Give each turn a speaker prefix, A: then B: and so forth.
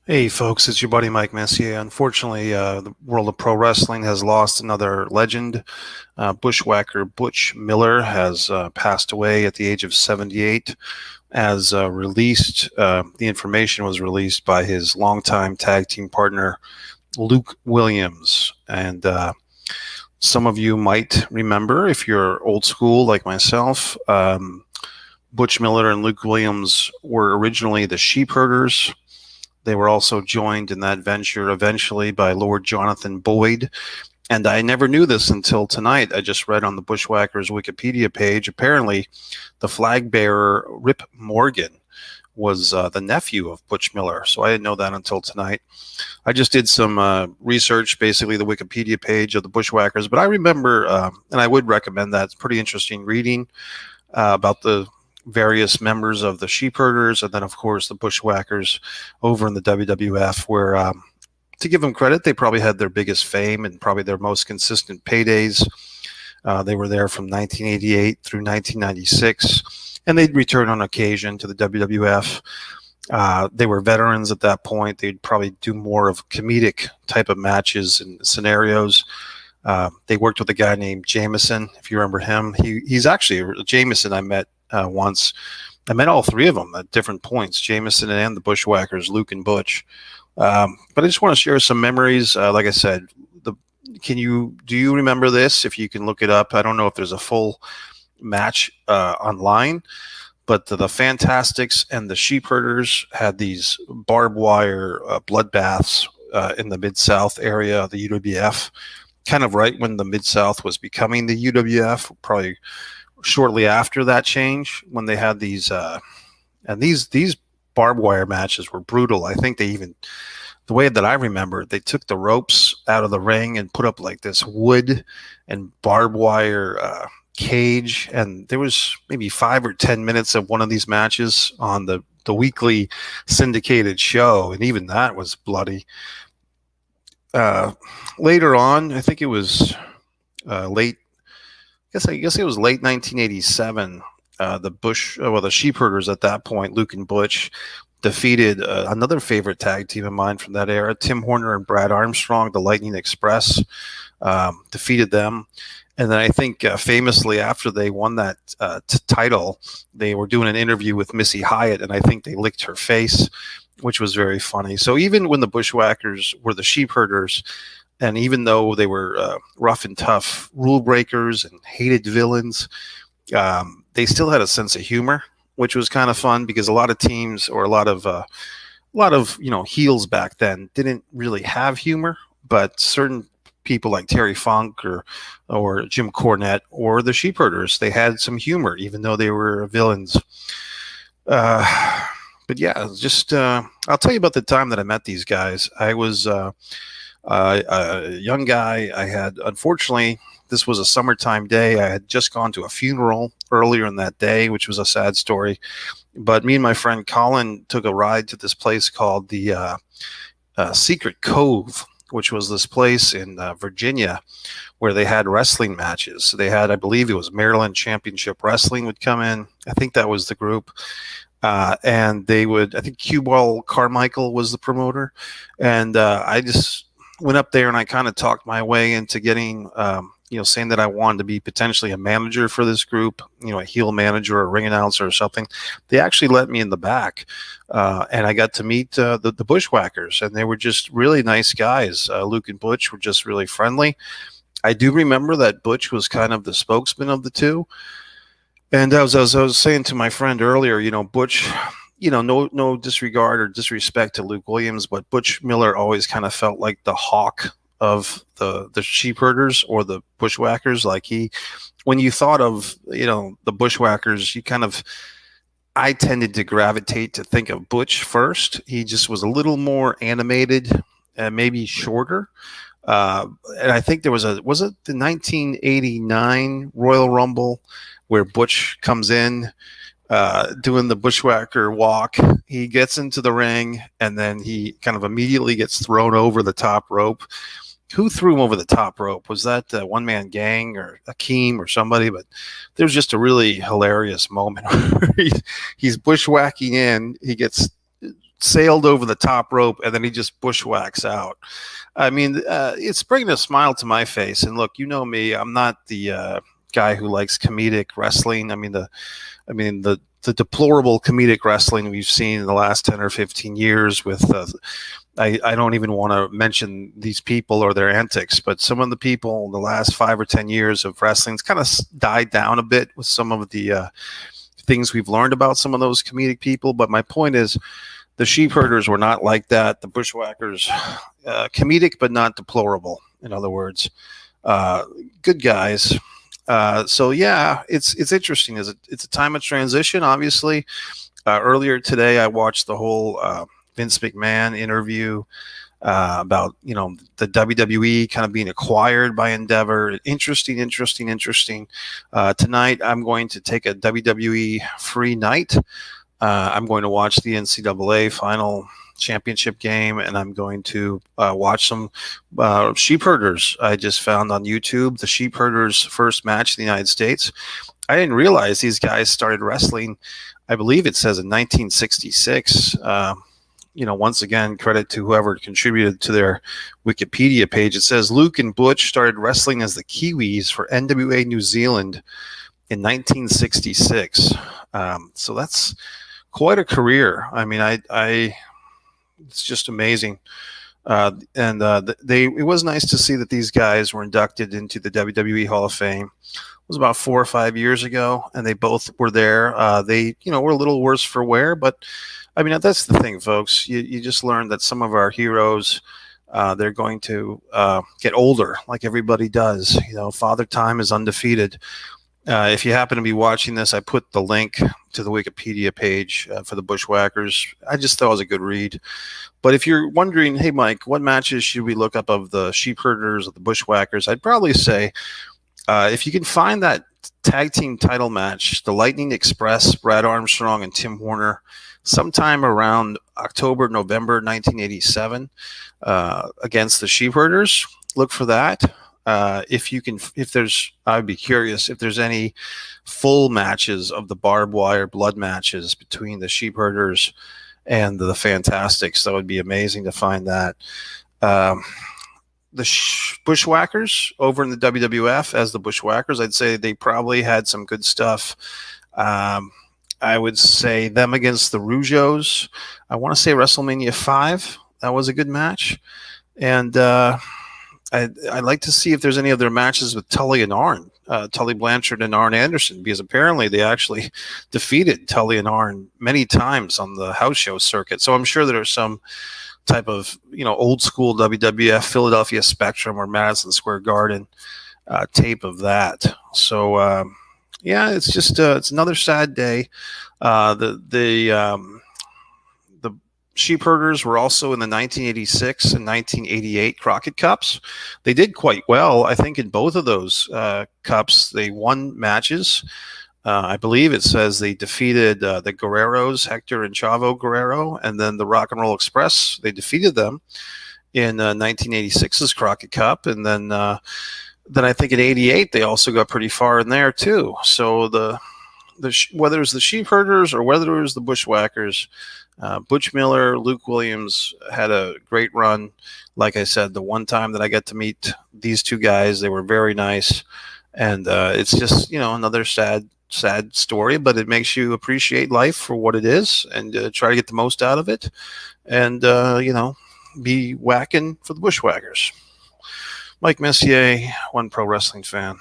A: Hey folks, it's your buddy Mike Messier. Unfortunately, the world of pro wrestling has lost another legend. Bushwhacker Butch Miller has passed away at the age of 78. As the information was released by his longtime tag team partner, Luke Williams. And some of you might remember, if you're old school like myself, Butch Miller and Luke Williams were originally the Sheepherders. They were also joined in that venture eventually by Lord Jonathan Boyd. And I never knew this until tonight. I just read on the Bushwhackers Wikipedia page. Apparently, the flag bearer, Rip Morgan, was the nephew of Butch Miller. So I didn't know that until tonight. I just did some research, basically the Wikipedia page of the Bushwhackers. But I remember, and I would recommend that. It's pretty interesting reading about the various members of the Sheepherders, and then of course the Bushwhackers over in the WWF, where to give them credit, they probably had their biggest fame and probably their most consistent paydays. They were there from 1988 through 1996, and they'd return on occasion to the WWF. They were veterans at that point. They'd probably do more of comedic type of matches and scenarios. They worked with a guy named Jameson, if you remember him. He's actually Jameson I met once. I met all three of them at different points, Jameson and the Bushwhackers, Luke and Butch. But I just want to share some memories. Like I said, do you remember this? If you can look it up, I don't know if there's a full match online, but the Fantastics and the Sheepherders had these barbed wire bloodbaths in the Mid-South area, the UWF, kind of right when the Mid-South was becoming the UWF, probably shortly after that change, when they had these and these barbed wire matches were brutal. I think they even, the way that I remember, they took the ropes out of the ring and put up like this wood and barbed wire cage, and there was maybe 5 or 10 minutes of one of these matches on the weekly syndicated show, and even that was bloody. Later on, I think it was late. I guess it was late 1987. The Sheepherders at that point, Luke and Butch, defeated another favorite tag team of mine from that era, Tim Horner and Brad Armstrong, the Lightning Express. Defeated them. And then I think famously after they won that title, they were doing an interview with Missy Hyatt, and I think they licked her face, which was very funny. So even when the Bushwhackers were the Sheepherders, and even though they were rough and tough rule breakers and hated villains, they still had a sense of humor, which was kind of fun because a lot of teams or a lot of heels back then didn't really have humor, but certain people like Terry Funk or Jim Cornette or the Sheepherders, they had some humor even though they were villains. But yeah, just I'll tell you about the time that I met these guys. I was a young guy. I had, unfortunately, this was a summertime day. I had just gone to a funeral earlier in that day, which was a sad story. But me and my friend Colin took a ride to this place called the Secret Cove, which was this place in Virginia where they had wrestling matches. They had, I believe it was Maryland Championship Wrestling would come in. I think that was the group. And they would, I think Cue Ball Carmichael was the promoter. And I just went up there and I kind of talked my way into getting, saying that I wanted to be potentially a manager for this group, a heel manager or a ring announcer or something. They actually let me in the back, and I got to meet the Bushwhackers, and they were just really nice guys. Luke and Butch were just really friendly. I do remember that Butch was kind of the spokesman of the two. And as I was saying to my friend earlier, Butch, no disregard or disrespect to Luke Williams, but Butch Miller always kind of felt like the hawk of the Sheepherders or the Bushwhackers. Like when you thought of, the Bushwhackers, I tended to gravitate to think of Butch first. He just was a little more animated and maybe shorter. And I think was it the 1989 Royal Rumble where Butch comes in doing the Bushwhacker walk. He gets into the ring and then he kind of immediately gets thrown over the top rope. Who threw him over the top rope? Was that the One Man Gang or Akeem or somebody? But there's just a really hilarious moment where he's bushwhacking in. He gets sailed over the top rope, and then he just bushwhacks out. I mean, it's bringing a smile to my face. And look, you know me, I'm not the guy who likes comedic wrestling. The deplorable comedic wrestling we've seen in the last 10 or 15 years with I don't even want to mention these people or their antics, but some of the people in the last 5 or 10 years of wrestling's kind of died down a bit with some of the things we've learned about some of those comedic people. But my point is, the Sheepherders were not like that. The Bushwhackers, comedic but not deplorable. In other words, good guys. So yeah, it's interesting. It's a time of transition. Obviously, earlier today I watched the whole Vince McMahon interview about the WWE kind of being acquired by Endeavor. Interesting. Tonight I'm going to take a WWE free night. I'm going to watch the NCAA final championship game, and I'm going to watch some Sheepherders. I just found on YouTube the Sheepherders' first match in the United States. I didn't realize these guys started wrestling, I believe it says in 1966. Once again, credit to whoever contributed to their Wikipedia page. It says Luke and Butch started wrestling as the Kiwis for NWA New Zealand in 1966. So that's quite a career. I mean, it's just amazing. It was nice to see that these guys were inducted into the WWE Hall of Fame. It was about 4 or 5 years ago, and they both were there. They were a little worse for wear, but I mean, that's the thing, folks. You just learned that some of our heroes, they're going to get older, like everybody does. Father Time is undefeated. If you happen to be watching this, I put the link to the Wikipedia page for the Bushwhackers. I just thought it was a good read. But if you're wondering, hey, Mike, what matches should we look up of the Sheepherders or the Bushwhackers? I'd probably say if you can find that tag team title match, the Lightning Express, Brad Armstrong and Tim Horner, sometime around October, November 1987 against the Sheepherders, look for that. I'd be curious if there's any full matches of the barbed wire blood matches between the Sheepherders and the Fantastics. That would be amazing to find that. The Bushwhackers over in the WWF as the Bushwhackers, I'd say they probably had some good stuff. I would say them against the Rougeaus. I want to say WrestleMania 5. That was a good match. And I'd like to see if there's any other matches with Tully and Arn, Tully Blanchard and Arn Anderson, because apparently they actually defeated Tully and Arn many times on the house show circuit. So I'm sure there's some type of old school WWF Philadelphia Spectrum or Madison Square Garden tape of that. So yeah, it's just it's another sad day. The Sheepherders were also in the 1986 and 1988 Crockett Cups. They did quite well, I think, in both of those cups. They won matches. I believe it says they defeated the Guerreros, Hector and Chavo Guerrero, and then the Rock and Roll Express. They defeated them in 1986's Crockett Cup, and then I think in '88 they also got pretty far in there too. So whether it's the Sheepherders or whether it was the Bushwhackers, Butch Miller, Luke Williams had a great run. Like I said, the one time that I got to meet these two guys, they were very nice. And it's just, another sad story, but it makes you appreciate life for what it is and try to get the most out of it and, be whacking for the Bushwhackers. Mike Messier, One Pro Wrestling Fan.